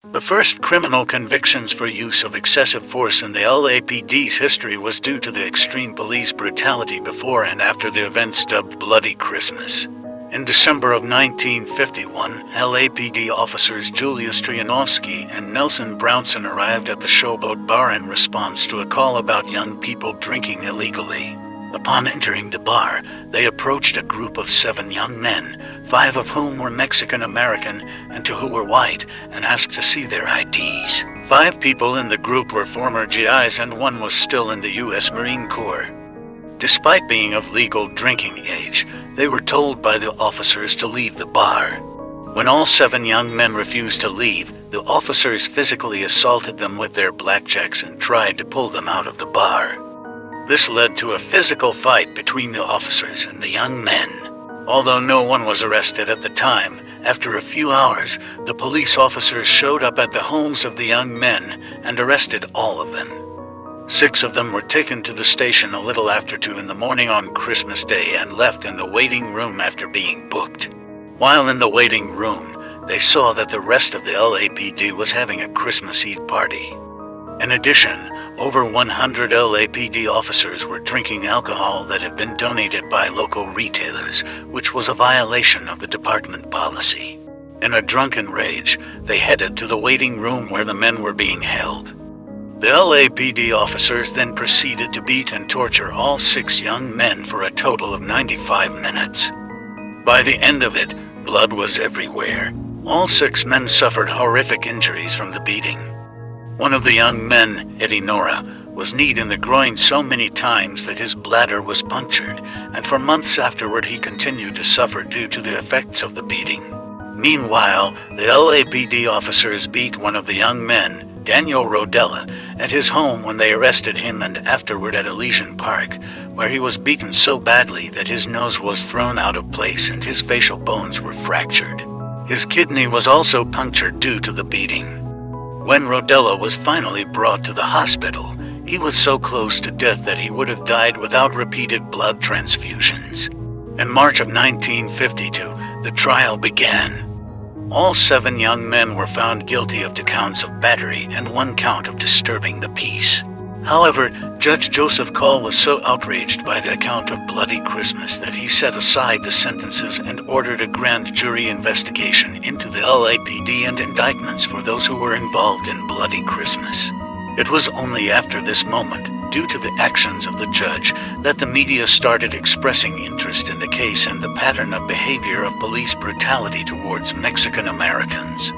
The first criminal convictions for use of excessive force in the LAPD's history was due to the extreme police brutality before and after the events dubbed Bloody Christmas. In December of 1951, LAPD officers Julius Trianovsky and Nelson Brownson arrived at the Showboat Bar in response to a call about young people drinking illegally. Upon entering the bar, they approached a group of 7 young men, 5 of whom were Mexican-American and 2 who were white, and asked to see their IDs. 5 people in the group were former GIs and 1 was still in the U.S. Marine Corps. Despite being of legal drinking age, they were told by the officers to leave the bar. When all 7 young men refused to leave, the officers physically assaulted them with their blackjacks and tried to pull them out of the bar. This led to a physical fight between the officers and the young men. Although no one was arrested at the time, after a few hours, the police officers showed up at the homes of the young men and arrested all of them. 6 of them were taken to the station a little after 2 in the morning on Christmas Day and left in the waiting room after being booked. While in the waiting room, they saw that the rest of the LAPD was having a Christmas Eve party. In addition, over 100 LAPD officers were drinking alcohol that had been donated by local retailers, which was a violation of the department policy. In a drunken rage, they headed to the waiting room where the men were being held. The LAPD officers then proceeded to beat and torture all 6 young men for a total of 95 minutes. By the end of it, blood was everywhere. All 6 men suffered horrific injuries from the beating. One of the young men, Eddie Nora, was kneed in the groin so many times that his bladder was punctured, and for months afterward he continued to suffer due to the effects of the beating. Meanwhile, the LAPD officers beat one of the young men, Daniel Rodella, at his home when they arrested him and afterward at Elysian Park, where he was beaten so badly that his nose was thrown out of place and his facial bones were fractured. His kidney was also punctured due to the beating. When Rodella was finally brought to the hospital, he was so close to death that he would have died without repeated blood transfusions. In March of 1952, the trial began. All 7 young men were found guilty of 2 counts of battery and 1 count of disturbing the peace. However, Judge Joseph Call was so outraged by the account of Bloody Christmas that he set aside the sentences and ordered a grand jury investigation into the LAPD and indictments for those who were involved in Bloody Christmas. It was only after this moment, due to the actions of the judge, that the media started expressing interest in the case and the pattern of behavior of police brutality towards Mexican Americans.